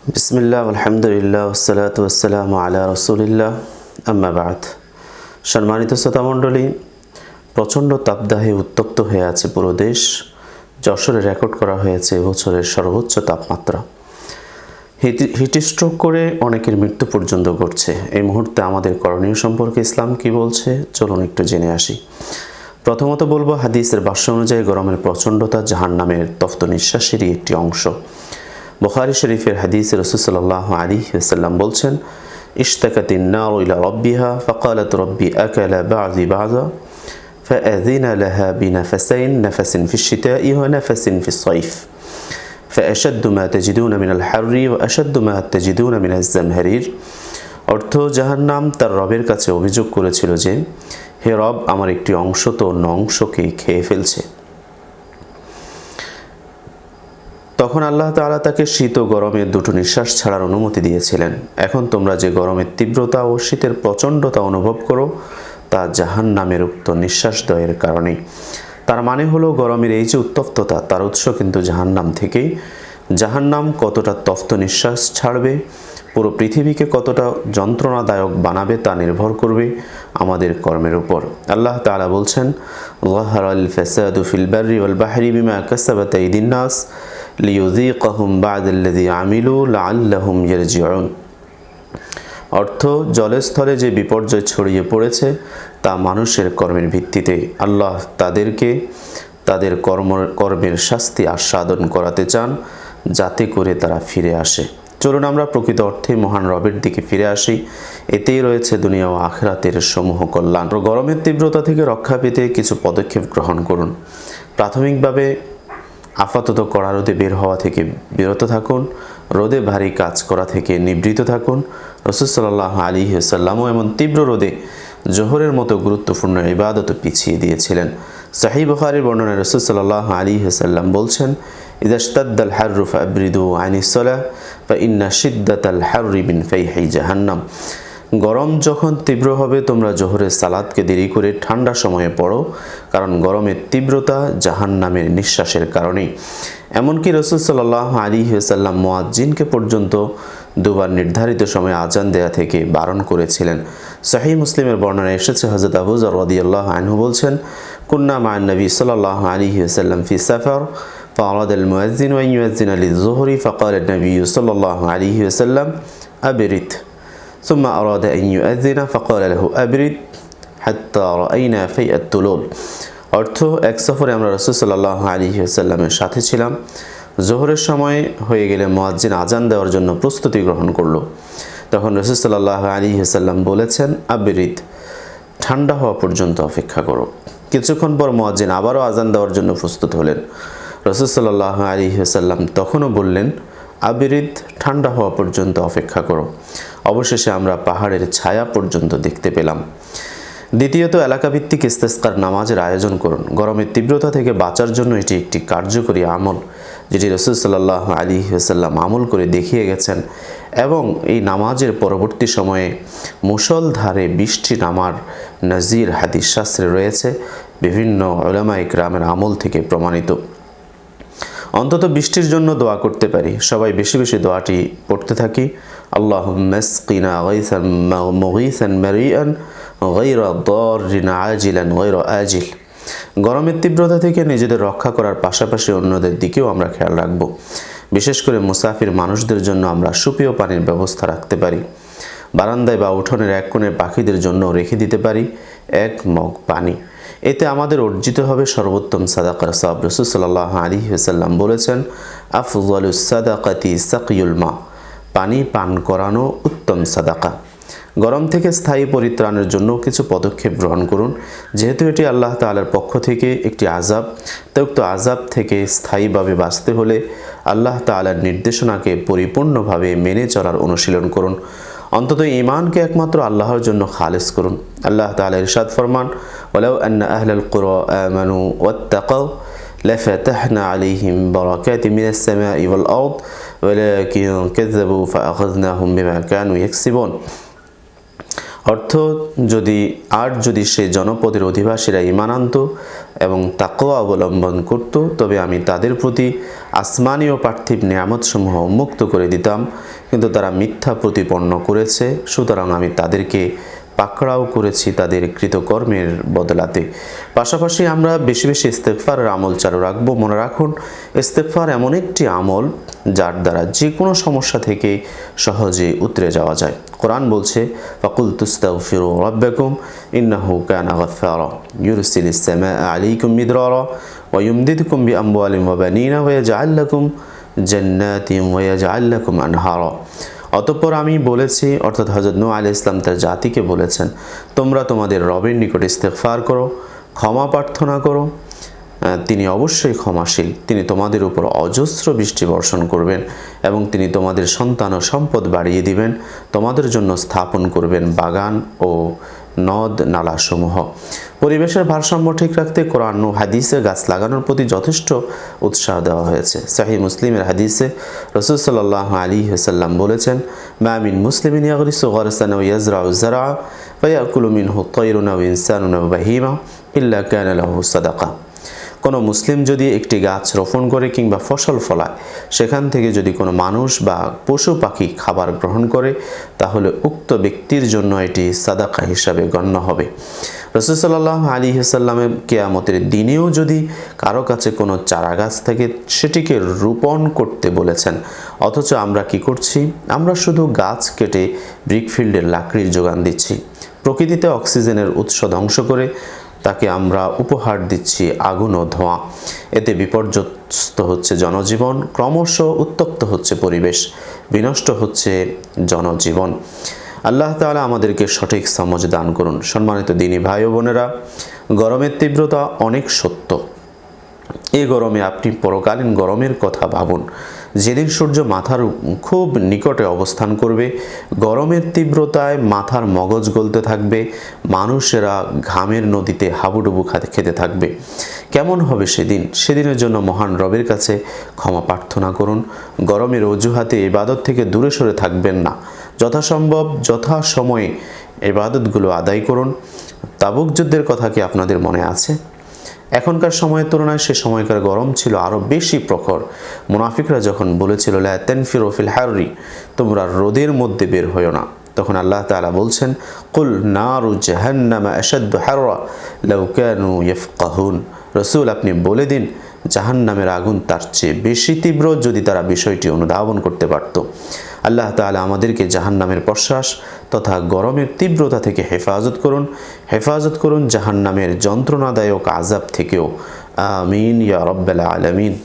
বিসমিল্লাহ আলহামদুলিল্লাহ ওয়াসসালাতু ওয়াসসালামু আলা রাসূলিল্লাহ আম্মা বা'দ। সম্মানিত শ্রোতামণ্ডলী, প্রচণ্ড তাপদাহে উত্তপ্ত হয়ে আছে পুরো দেশ। যশোরে রেকর্ড করা হয়েছে এবছরের সর্বোচ্চ তাপমাত্রা। হিটস্ট্রোক করে অনেকের মৃত্যু পর্যন্ত ঘটছে। এই মুহূর্তে আমাদের করণীয় সম্পর্কে ইসলাম কি বলছে, চলুন একটু জেনে আসি। প্রথমত বলবো, হাদিসের ভাষ্য অনুযায়ী গরমের প্রচণ্ডতা জাহান্নামের তপ্ত নিঃশ্বাসেরই একটি অংশ। বুখারী শরীফের হাদিসে রাসূল সাল্লাল্লাহু আলাইহি ওয়াসাল্লাম বলছেন, ইশতাকাতিন নারু ইলা রাব্বিহা ফাকালাত রাব্বি আকালা বা'যি বা'যা ফাআযিনা লাহা বিনাফাসাইন নাফাসিন ফিশ শিতাই ওয়া নাফাসিন ফিস সাইফ ফাআশাদ্দু মা তাজিদুনা মিনাল হাররি ওয়া আশাদ্দু মা তাজিদুনা মিনাজ জামহারির। অর্থ, জাহান্নাম তার রবের কাছে অভিযোগ করেছিল যে, হে রব, আমার একটি অংশ তো অন্য অংশকে খেয়ে ফেলছে। তখন আল্লাহ তাআলা তাকে শীত ও গরমের দুটো নিঃশ্বাস ছাড়ার অনুমতি দিয়েছিলেন। এখন তোমরা যে গরমের তীব্রতা ও শীতের প্রচণ্ডতা অনুভব করো, তা জাহান্নামের উক্ত নিঃশ্বাসদ্বয়ের কারণেই। তার মানে হলো, গরমের এই যে উত্তপ্ততা, তার উৎস কিন্তু জাহান্নাম থেকেই। জাহান্নাম কতটা তপ্ত নিঃশ্বাস ছাড়বে, পুরো পৃথিবীকে কতটা যন্ত্রণাদায়ক বানাবে, তা নির্ভর করবে আমাদের কর্মের উপর। আল্লাহ তাআলা বলছেন, যাহারাল ফাসাদু ফিল বাররি ওয়াল বাহরি বিমা কাসাবাত আইদিন নাস লিয়ুযীকাহুম বা'দাল্লাযী আমিলু লাআল্লাহুম ইয়ারজিউন। অর্থ, জলস্থলে যে বিপর্যয় ছড়িয়ে পড়েছে, তা মানুষের কর্মের ভিত্তিতে। আল্লাহ তাদেরকে তাদের কর্মের শাস্তি আস্বাদন করাতে চান, যাতে করে তারা ফিরে আসে। চলুন আমরা প্রকৃত অর্থে মহান রবের দিকে ফিরে আসি। এতেই রয়েছে দুনিয়া ও আখিরাতের সমূহ কল্যাণ। গরমের তীব্রতা থেকে রক্ষা পেতে কিছু পদক্ষেপ গ্রহণ করুন। প্রাথমিকভাবে আপাতত কড়া রোদে বের হওয়া থেকে বিরত থাকুন। রোদে ভারী কাজ করা থেকে নিবৃত থাকুন। রাসূল সাল্লাল্লাহু আলাইহি ওয়াসাল্লামও এমন তীব্র রোদে জোহরের মতো গুরুত্বপূর্ণ ইবাদত পিছিয়ে দিয়েছিলেন। সহিহ বুখারীর বর্ণনায় রাসূল সাল্লাল্লাহু আলাইহি ওয়াসাল্লাম বলছেন, ইযা ইশতাদ্দাল হাররু ফাবরিদু আনিস সালাহ ফাইন্না শিদ্দাতাল হাররি মিন ফাইহি জাহান্নাম। গরম যখন তীব্র হবে, তোমরা জোহরের সালাতকে দেরি করে ঠান্ডা সময়ে পড়ো, কারণ গরমের তীব্রতা জাহান্নামের নিঃশ্বাসের কারণেই। এমনকি রাসূল সাল্লাল্লাহু আলাইহি ওয়াসাল্লাম মুয়াজ্জিনকে পর্যন্ত দুবার নির্ধারিত সময়ে আজান দেয়া থেকে বারণ করেছিলেন। সহিহ মুসলিমের বর্ণনায় এসেছে, হযরত আবু যর রাদিয়াল্লাহু আনহু বলছেন, কুন্না মা'আন নবী সাল্লাল্লাহু আলাইহি ওয়াসাল্লাম ফি সাফার فأراد المؤذن أن يؤذن للظهر فقال النبي صلى الله عليه وسلم أبرد ثم أراد أن يؤذن فقال له أبرد حتى رأينا فيء الطلول। অর্থ, এক সফরে আমরা রাসূল সাল্লাল্লাহু আলাইহি ওয়াসাল্লামের সাথে ছিলাম। জোহরের সময় হয়ে গেলে মুয়াজ্জিন আজান দেওয়ার জন্য প্রস্তুতি গ্রহণ করলো। তখন রাসূল সাল্লাল্লাহু আলাইহি ওয়াসাল্লাম বলেছেন, আবরিদ, ঠান্ডা হওয়া পর্যন্ত অপেক্ষা করো। কিছুক্ষণ পর মুয়াজ্জিন আবারও আজান দেওয়ার জন্য প্রস্তুত হলেন। রাসূল সাল্লাল্লাহু আলাইহি ওয়াসাল্লাম তখনও বললেন, আবরিদ, ঠান্ডা হওয়া পর্যন্ত অপেক্ষা করো। অবশেষে আমরা পাহাড়ের ছায়া পর্যন্ত দেখতে পেলাম। দ্বিতীয়ত, এলাকাভিত্তিক ইস্তেসকার নামাজের আয়োজন করুন। গরমের তীব্রতা থেকে বাঁচার জন্য এটি একটি কার্যকরী আমল, যেটি রাসূল সাল্লাল্লাহু আলাইহি ওয়াসাল্লাম আমল করে দেখিয়ে গেছেন, এবং এই নামাজের পরবর্তী সময়ে মুষলধারে বৃষ্টি নামার নজির হাদিস শাস্ত্রে রয়েছে, বিভিন্ন উলামায়ে কেরামের আমল থেকে প্রমাণিত। অন্তত বৃষ্টির জন্য দোয়া করতে পারি। সবাই বেশি বেশি দোয়াটি পড়তে থাকি। আল্লাহুম্মা আসকিনা গায়সান মুগীসান মারিআন গায়রা দাররিন আজিলান গায়রা আজিল। গরমের তীব্রতা থেকে নিজেদের রক্ষা করার পাশাপাশি অন্যদের দিকেও আমরা খেয়াল রাখব। বিশেষ করে মুসাফির মানুষদের জন্য আমরা সুপেয় পানির ব্যবস্থা রাখতে পারি। বারান্দায় বা উঠোনের এক কোণে পাখিদের জন্য রেখে দিতে পারি এক মগ পানি। এতে আমাদের অর্জিত হবে সর্বোত্তম সাদাকার সওয়াব। রাসূল সাল্লাল্লাহু আলাইহি ওয়াসাল্লাম বলেছেন, আফযালুস সাদাকাতি সাকিয়ুল মা, পানি পান করানো উত্তম সাদাকা। গরম থেকে স্থায়ী পরিত্রাণের জন্য কিছু পদক্ষেপ গ্রহণ করুন। যেহেতু এটি আল্লাহ তাআলার পক্ষ থেকে একটি আযাব, তাই উক্ত আযাব থেকে স্থায়ীভাবে বাঁচতে হলে আল্লাহ তাআলার নির্দেশনাকে পরিপূর্ণভাবে মেনে চলার অনুশীলন করুন। অন্তত ঈমানকে একমাত্র আল্লাহর জন্য খালেস করুন। আল্লাহ তাআলা ইরশাদ ফরমান, ওয়ালাউ আন্না আহলাল কুরা আমানু ওয়াত্তাকাউ লাফাতাহনা আলাইহিম বারাকাতিম মিনাস সামাই ওয়াল আরদ ওয়ালাকিন কাযাবু ফাআখাযনাহুম বিমা কানু ইয়াকসিবুন। অর্থ যদি সেই জনপদের অধিবাসীরা ঈমান আনত এবং তাকওয়া অবলম্বন করত, তবে আমি তাদের প্রতি আসমানী ও পার্থিব নিয়ামতসমূহ উন্মুক্ত করে দিতাম, কিন্তু তারা মিথ্যা প্রতিপন্ন করেছে, সুতরাং আমি তাদেরকে পাকড়াও করেছি তাদের কৃতকর্মের বদলাতে। পাশাপাশি আমরা বেশি বেশি ইস্তেগফারের আমল চালু রাখবো। মনে রাখুন, ইস্তেগফার এমন একটি আমল যার দ্বারা যে কোনো সমস্যা থেকে সহজে উতরে যাওয়া যায়। কোরআন বলছে, ফাকুল তুস্তাগফিরু রাব্বাকুম ইন্নাহু কানা গাফফারা ইউরসিলিস সামাআ আলাইকুম মিদরারা ওয়া ইউমদিদকুম বিআমওয়ালিন ওয়া বানিনা ওয়া ইয়াজআল লাকুম জান্নাতিন ওয়া ইয়াজআল লাকুম আনহারা। অতঃপর আমি বলেছি, অর্থাৎ হযরত নূহ আলাইহিস সালাম তার জাতিকে বলেছেন, তোমরা তোমাদের রবের নিকট ইস্তেগফার করো, ক্ষমা প্রার্থনা করো, তিনি অবশ্যই ক্ষমাশীল। তিনি তোমাদের উপর অজস্র বৃষ্টি বর্ষণ করবেন এবং তিনি তোমাদের সন্তান ও সম্পদ বাড়িয়ে দিবেন, তোমাদের জন্য স্থাপন করবেন বাগান ও নদ নালাসমূহ। পরিবেশের ভারসাম্য ঠিক রাখতে কোরআন ও হাদিসে গাছ লাগানোর প্রতি যথেষ্ট উৎসাহ দেওয়া হয়েছে। সহিহ মুসলিমের হাদিসে রাসূল সাল্লাল্লাহু আলাইহি ওয়াসাল্লাম বলেছেন, মা মিন মুসলিমিন ইয়াগরিসু গারসান ওয়া ইয়াজরাউ যারআ ফায়াকুলু মিনহু তায়রুন ওয়া ইনসানুন ওয়া বাহিমা ইল্লা কানা লাহু সাদাকা। কোনো মুসলিম যদি একটি গাছ রোপণ করে কিংবা ফসল ফলায়, সেখান থেকে যদি কোনো মানুষ বা পশু পাখি খাবার গ্রহণ করে, তাহলে উক্ত ব্যক্তির জন্য এটি সাদাকা হিসাবে গণ্য হবে। রাসূল সাল্লাল্লাহু আলাইহি ওয়াসাল্লামের কিয়ামতের দিনেও যদি কারো কাছে কোনো চারা গাছ থেকে সেটিকে রোপণ করতে বলেছেন, অথচ আমরা কি করছি? আমরা শুধু গাছ কেটে ব্রিকফিল্ডের লাকড়ির যোগান দিচ্ছি। প্রকৃতিতে অক্সিজেনের উৎস ধ্বংস করে তাকে আমরা উপহার দিচ্ছি আগুন ও ধোঁয়া। এতে বিপর্যস্ত হচ্ছে জনজীবন, ক্রমশ উত্তপ্ত হচ্ছে পরিবেশ, বিনষ্ট হচ্ছে জনজীবন। আল্লাহ তাআলা আমাদেরকে সঠিক সমঝ দান করুন। সম্মানিত দ্বীনী ভাই ও বোনেরা, গরমের তীব্রতা অনেক সত্য। এই গরমে আপনি পরকালীন গরমের কথা ভাবুন। যেদিন সূর্য মাথার খুব নিকটে অবস্থান করবে, গরমের তীব্রতায় মাথার মগজ গলতে থাকবে, মানুষেরা ঘামের নদীতে হাবুডুবু খেতে থাকবে। কেমন হবে সেদিন? সেদিনের জন্য মহান রবের কাছে ক্ষমা প্রার্থনা করুন। গরমের অজুহাতে ইবাদত থেকে দূরে সরে থাকবেন না। যথাসম্ভব যথাসময়ে ইবাদতগুলো আদায় করুন। তাবুক যুদ্ধের কথা কি আপনাদের মনে আছে? এখনকার সময়ের তুলনায় সে সময়কার গরম ছিল আরও বেশি প্রখর। মুনাফিকরা যখন বলেছিল, লা তানফিরু ফিল হাররি, তোমরা রোদের মধ্যে বের হইও না, তখন আল্লাহ তাআলা বলছেন, কুল নারু জাহান্নামা আশাদ্দু হাররা লাউ কানু ইয়াফকাহুন। রাসূল, আপনি বলে দিন, জাহান্নামের আগুন তার চেয়ে বেশি তীব্র, যদি তারা বিষয়টি অনুধাবন করতে পারত। আল্লাহ তাআলা আমাদেরকে জাহান্নামের প্রশ্বাস তথা গরমের তীব্রতা থেকে হেফাজত করুন জাহান্নামের যন্ত্রণাদায়ক আযাব থেকেও। আমিন ইয়া রাব্বাল আলামিন।